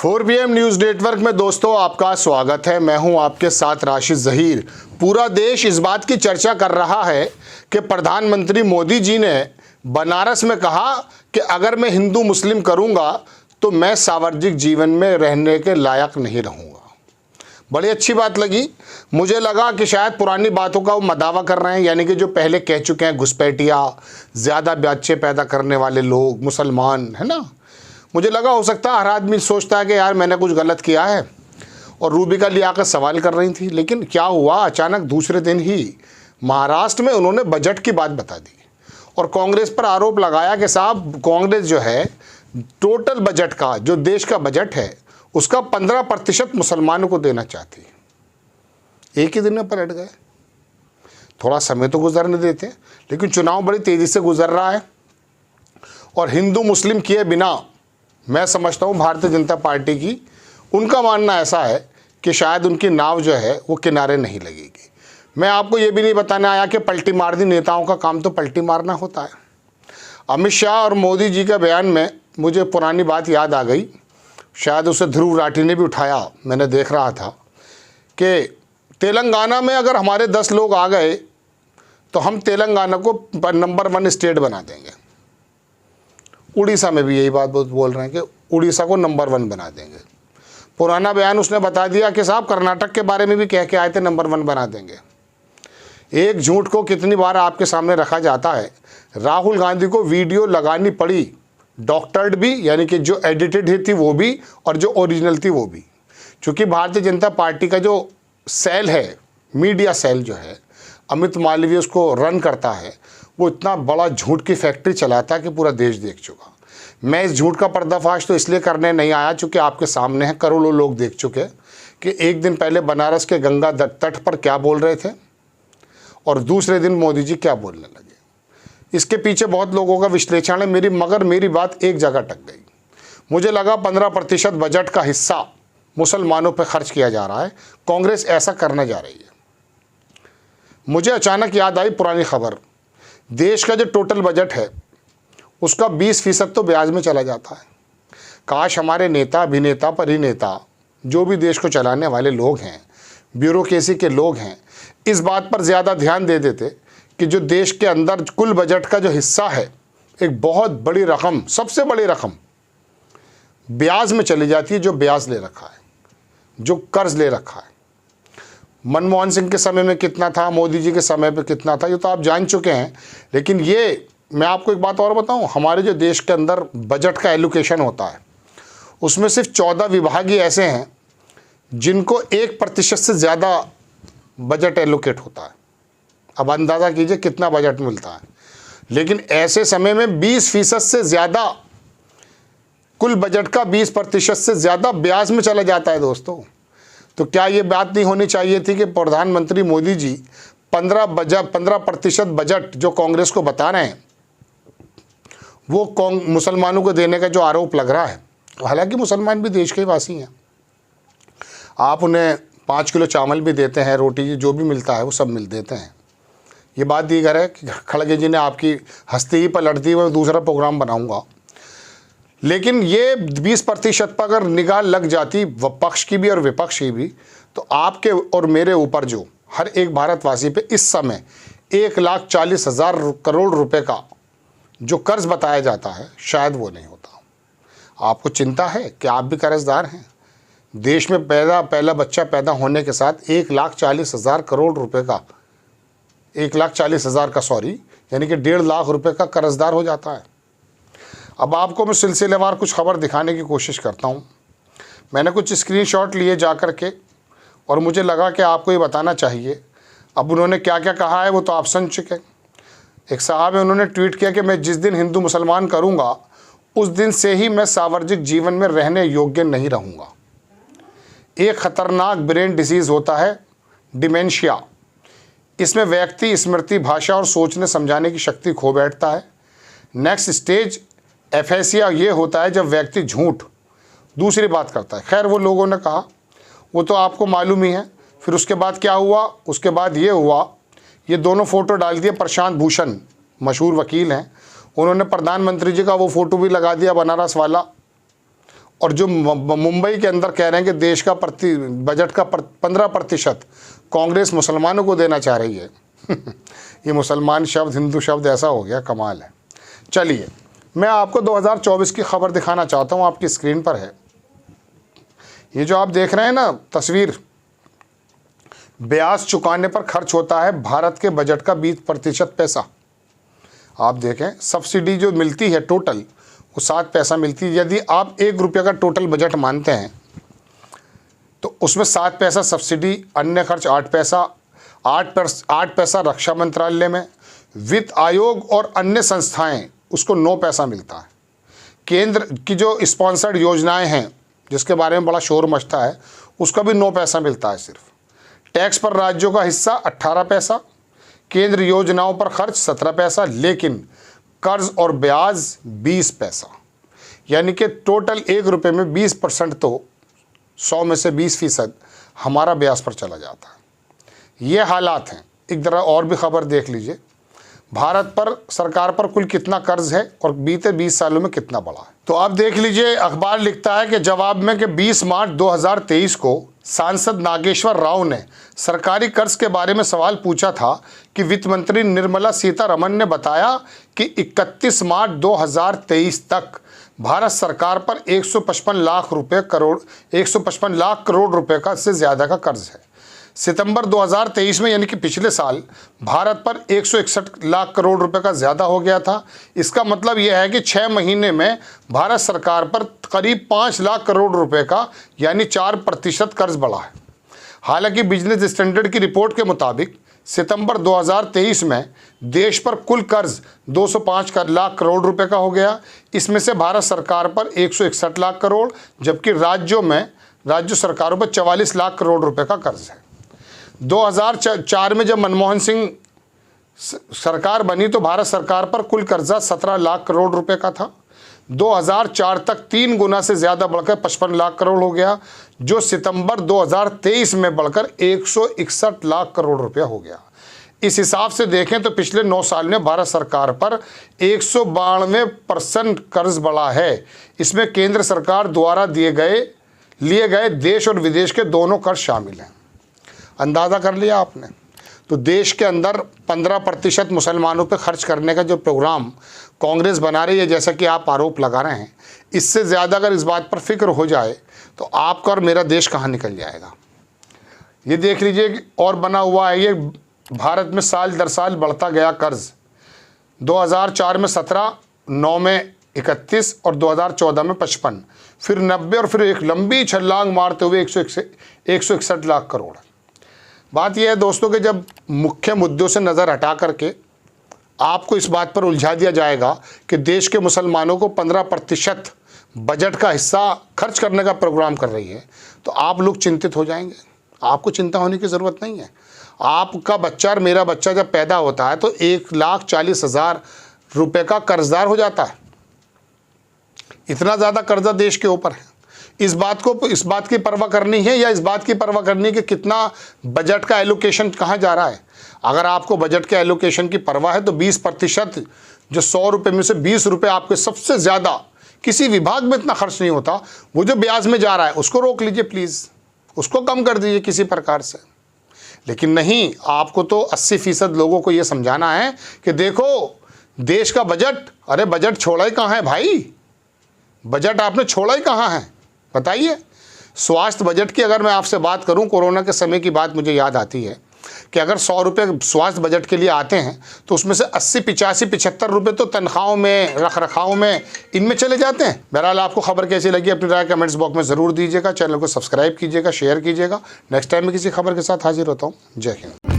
4PM news network में दोस्तों आपका स्वागत है। मैं हूं आपके साथ राशिद ज़हीर। पूरा देश इस बात की चर्चा कर रहा है कि प्रधानमंत्री मोदी जी ने बनारस में कहा कि अगर मैं हिंदू मुस्लिम करूंगा तो मैं सामाजिक जीवन में रहने के लायक नहीं रहूंगा। बड़ी अच्छी बात लगी। मुझे लगा कि शायद पुरानी बातों का वो मदावा कर रहे हैं, यानी कि जो पहले कह चुके हैं, घुसपैठिया, ज़्यादा बच्चे पैदा करने वाले लोग, मुसलमान, है ना। मुझे लगा हो सकता है हर आदमी सोचता है कि यार मैंने कुछ गलत किया है, और रूबिका लियाकत सवाल कर रही थी। लेकिन क्या हुआ, अचानक दूसरे दिन ही महाराष्ट्र में उन्होंने बजट की बात बता दी और कांग्रेस पर आरोप लगाया कि साहब कांग्रेस जो है टोटल बजट का, जो देश का बजट है, उसका 15% मुसलमानों को देना चाहती है। एक ही दिन में पलट गए। थोड़ा समय तो गुजरने देते, लेकिन चुनाव बड़ी तेज़ी से गुजर रहा है और हिंदू मुस्लिम किए बिना मैं समझता हूँ भारतीय जनता पार्टी की, उनका मानना ऐसा है कि शायद उनकी नाव जो है वो किनारे नहीं लगेगी। मैं आपको ये भी नहीं बताने आया कि पलटी मार दी। नेताओं का काम तो पलटी मारना होता है। अमित शाह और मोदी जी के बयान में मुझे पुरानी बात याद आ गई। शायद उसे ध्रुव राठी ने भी उठाया, मैंने देख रहा था कि तेलंगाना में अगर हमारे 10 लोग आ गए तो हम तेलंगाना को नंबर 1 स्टेट बना देंगे। उड़ीसा में भी यही बात बोल रहे हैं कि उड़ीसा को नंबर 1 बना देंगे। पुराना बयान उसने बता दिया कि साहब कर्नाटक के बारे में भी कह के आए थे नंबर 1 बना देंगे। एक झूठ को कितनी बार आपके सामने रखा जाता है। राहुल गांधी को वीडियो लगानी पड़ी, डॉक्टर्ड भी, यानी कि जो एडिटेड ही थी वो भी और जो ओरिजिनल थी वो भी। क्योंकि भारतीय जनता पार्टी का जो सेल है, मीडिया सेल जो है, अमित मालवीय उसको रन करता है, वो इतना बड़ा झूठ की फैक्ट्री चलाता है कि पूरा देश देख चुका। मैं इस झूठ का पर्दाफाश तो इसलिए करने नहीं आया चूँकि आपके सामने है, करोड़ों लोग देख चुके कि एक दिन पहले बनारस के गंगा तट पर क्या बोल रहे थे और दूसरे दिन मोदी जी क्या बोलने लगे। इसके पीछे बहुत लोगों का विश्लेषण है मगर मेरी बात एक जगह अटक गई। मुझे लगा 15% बजट का हिस्सा मुसलमानों पर खर्च किया जा रहा है, कांग्रेस ऐसा करने जा रही है। मुझे अचानक याद आई पुरानी खबर। देश का जो टोटल बजट है उसका 20% तो ब्याज में चला जाता है। काश हमारे नेता, अभिनेता, परिनेता, जो भी देश को चलाने वाले लोग हैं, ब्यूरोक्रेसी के लोग हैं, इस बात पर ज़्यादा ध्यान दे देते कि जो देश के अंदर कुल बजट का जो हिस्सा है, एक बहुत बड़ी रकम, सबसे बड़ी रकम ब्याज में चली जाती है। जो ब्याज ले रखा है, जो कर्ज ले रखा है। मनमोहन सिंह के समय में कितना था, मोदी जी के समय पे कितना था, ये तो आप जान चुके हैं। लेकिन ये मैं आपको एक बात और बताऊं, हमारे जो देश के अंदर बजट का एलोकेशन होता है उसमें सिर्फ 14 विभाग ही ऐसे हैं जिनको 1% से ज़्यादा बजट एलोकेट होता है। अब अंदाज़ा कीजिए कितना बजट मिलता है। लेकिन ऐसे समय में 20% से ज़्यादा, कुल बजट का 20% से ज़्यादा ब्याज में चला जाता है दोस्तों। तो क्या ये बात नहीं होनी चाहिए थी कि प्रधानमंत्री मोदी जी 15% बजट जो कांग्रेस को बता रहे हैं वो मुसलमानों को देने का जो आरोप लग रहा है, हालांकि मुसलमान भी देश के वासी हैं, आप उन्हें 5 किलो चावल भी देते हैं, रोटी जो भी मिलता है वो सब मिल देते हैं। ये बात दीगर है कि खड़गे जी ने आपकी हस्ती ही पलट दी, मैं दूसरा प्रोग्राम बनाऊँगा। लेकिन ये 20% पर अगर निगाह लग जाती पक्ष की भी और विपक्ष की भी, तो आपके और मेरे ऊपर जो हर एक भारतवासी पे इस समय 1,40,000 करोड़ रुपए का जो कर्ज बताया जाता है, शायद वो नहीं होता। आपको चिंता है कि आप भी कर्जदार हैं। देश में पहला बच्चा पैदा होने के साथ 1,40,000 करोड़ रुपए का, 1,40,000 का यानी कि 1.5 लाख रुपए का कर्जदार हो जाता है। अब आपको मैं सिलसिलेवार कुछ खबर दिखाने की कोशिश करता हूँ। मैंने कुछ स्क्रीनशॉट लिए जा कर के और मुझे लगा कि आपको ये बताना चाहिए। अब उन्होंने क्या क्या कहा है वो तो आप सुन चुके। एक साहब है, उन्होंने ट्वीट किया कि मैं जिस दिन हिंदू मुसलमान करूँगा उस दिन से ही मैं सामाजिक जीवन में रहने योग्य नहीं रहूँगा। एक ख़तरनाक ब्रेन डिसीज़ होता है डिमेंशिया। इसमें व्यक्ति स्मृति, भाषा और सोचने समझाने की शक्ति खो बैठता है। नेक्स्ट स्टेज एफेसिया ये होता है जब व्यक्ति झूठ दूसरी बात करता है। खैर वो लोगों ने कहा, वो तो आपको मालूम ही है। फिर उसके बाद क्या हुआ, उसके बाद ये हुआ, ये दोनों फ़ोटो डाल दिए। प्रशांत भूषण मशहूर वकील हैं, उन्होंने प्रधानमंत्री जी का वो फ़ोटो भी लगा दिया बनारस वाला, और जो मुंबई के अंदर कह रहे हैं कि देश का बजट का 15% कांग्रेस मुसलमानों को देना चाह रही है। ये मुसलमान शब्द, हिंदू शब्द ऐसा हो गया, कमाल है। चलिए, मैं आपको 2024 की खबर दिखाना चाहता हूँ, आपकी स्क्रीन पर है। ये जो आप देख रहे हैं ना तस्वीर, ब्याज चुकाने पर खर्च होता है भारत के बजट का 20% पैसा। आप देखें, सब्सिडी जो मिलती है टोटल वो 7 पैसा मिलती है। यदि आप 1 रुपये का टोटल बजट मानते हैं तो उसमें 7 पैसा सब्सिडी, अन्य खर्च 8 पैसा, 8 पैसा रक्षा मंत्रालय में, वित्त आयोग और अन्य संस्थाएं उसको 9 पैसा मिलता है। केंद्र की जो स्पॉन्सर्ड योजनाएं हैं जिसके बारे में बड़ा शोर मचता है, उसका भी 9 पैसा मिलता है सिर्फ। टैक्स पर राज्यों का हिस्सा 18 पैसा, केंद्र योजनाओं पर खर्च 17 पैसा, लेकिन कर्ज और ब्याज 20 पैसा। यानी कि टोटल 1 रुपये में 20% तो 100 में से 20% हमारा ब्याज पर चला जाता है। ये हालात हैं। एक जरा और भी खबर देख लीजिए, भारत पर सरकार पर कुल कितना कर्ज है और बीते 20 सालों में कितना बढ़ा है। तो आप देख लीजिए, अखबार लिखता है कि जवाब में कि 20 मार्च 2023 को सांसद नागेश्वर राव ने सरकारी कर्ज के बारे में सवाल पूछा था कि वित्त मंत्री निर्मला सीतारमण ने बताया कि 31 मार्च 2023 तक भारत सरकार पर 155 लाख करोड़ रुपए का से ज़्यादा का कर्ज है। सितंबर 2023 में यानी कि पिछले साल भारत पर 161 लाख करोड़ रुपए का ज़्यादा हो गया था। इसका मतलब यह है कि 6 महीने में भारत सरकार पर करीब 5 लाख करोड़ रुपए का यानी 4% कर्ज बढ़ा है। हालांकि बिजनेस स्टैंडर्ड की रिपोर्ट के मुताबिक सितंबर 2023 में देश पर कुल कर्ज 205 लाख करोड़ रुपए का हो गया। इसमें से भारत सरकार पर 161 लाख करोड़, जबकि राज्य सरकारों पर 44 लाख करोड़ रुपए का कर्ज है। 2004 में जब मनमोहन सिंह सरकार बनी तो भारत सरकार पर कुल कर्जा 17 लाख करोड़ रुपए का था। 2004 तक 3 गुना से ज़्यादा बढ़कर 55 लाख करोड़ हो गया, जो सितंबर 2023 में बढ़कर 161 लाख करोड़ रुपया हो गया। इस हिसाब से देखें तो पिछले 9 साल में भारत सरकार पर 192% कर्ज बढ़ा है। इसमें केंद्र सरकार द्वारा लिए गए देश और विदेश के दोनों कर्ज शामिल हैं। अंदाज़ा कर लिया आपने। तो देश के अंदर 15% मुसलमानों पर खर्च करने का जो प्रोग्राम कांग्रेस बना रही है, जैसा कि आप आरोप लगा रहे हैं, इससे ज़्यादा अगर इस बात पर फिक्र हो जाए तो आपका और मेरा देश कहाँ निकल जाएगा। ये देख लीजिए, और बना हुआ है ये भारत में साल दर साल बढ़ता गया कर्ज। 2004 में 17, 9 में 31 और 2014 में 55, फिर 90 और फिर एक लंबी छलांग मारते हुए 161 लाख करोड़। बात यह है दोस्तों कि जब मुख्य मुद्दों से नज़र हटा करके आपको इस बात पर उलझा दिया जाएगा कि देश के मुसलमानों को 15% बजट का हिस्सा खर्च करने का प्रोग्राम कर रही है, तो आप लोग चिंतित हो जाएंगे। आपको चिंता होने की ज़रूरत नहीं है। आपका बच्चा और मेरा बच्चा जब पैदा होता है तो 1,40,000 रुपये का कर्जदार हो जाता है। इतना ज़्यादा कर्जा देश के ऊपर है। इस बात की परवाह करनी है या इस बात की परवाह करनी है कि कितना बजट का एलोकेशन कहाँ जा रहा है। अगर आपको बजट के एलोकेशन की परवाह है तो 20% जो 100 रुपये में से 20 रुपये आपके सबसे ज़्यादा किसी विभाग में इतना खर्च नहीं होता, वो जो ब्याज में जा रहा है उसको रोक लीजिए प्लीज़, उसको कम कर दीजिए किसी प्रकार से। लेकिन नहीं, आपको तो 80% लोगों को ये समझाना है कि देखो देश का बजट, अरे बजट छोड़ा ही कहाँ है भाई, बजट आपने छोड़ा ही कहाँ है बताइए। स्वास्थ्य बजट की अगर मैं आपसे बात करूं, कोरोना के समय की बात मुझे याद आती है कि अगर 100 रुपये स्वास्थ्य बजट के लिए आते हैं तो उसमें से 80, 85, 75 रुपये तो तनख्वाहों में, रख रखाव में, इनमें चले जाते हैं। बहरहाल आपको खबर कैसी लगी अपनी राय कमेंट्स बॉक्स में ज़रूर दीजिएगा। चैनल को सब्सक्राइब कीजिएगा, शेयर कीजिएगा। नेक्स्ट टाइम में किसी खबर के साथ हाजिर होता हूँ। जय हिंद।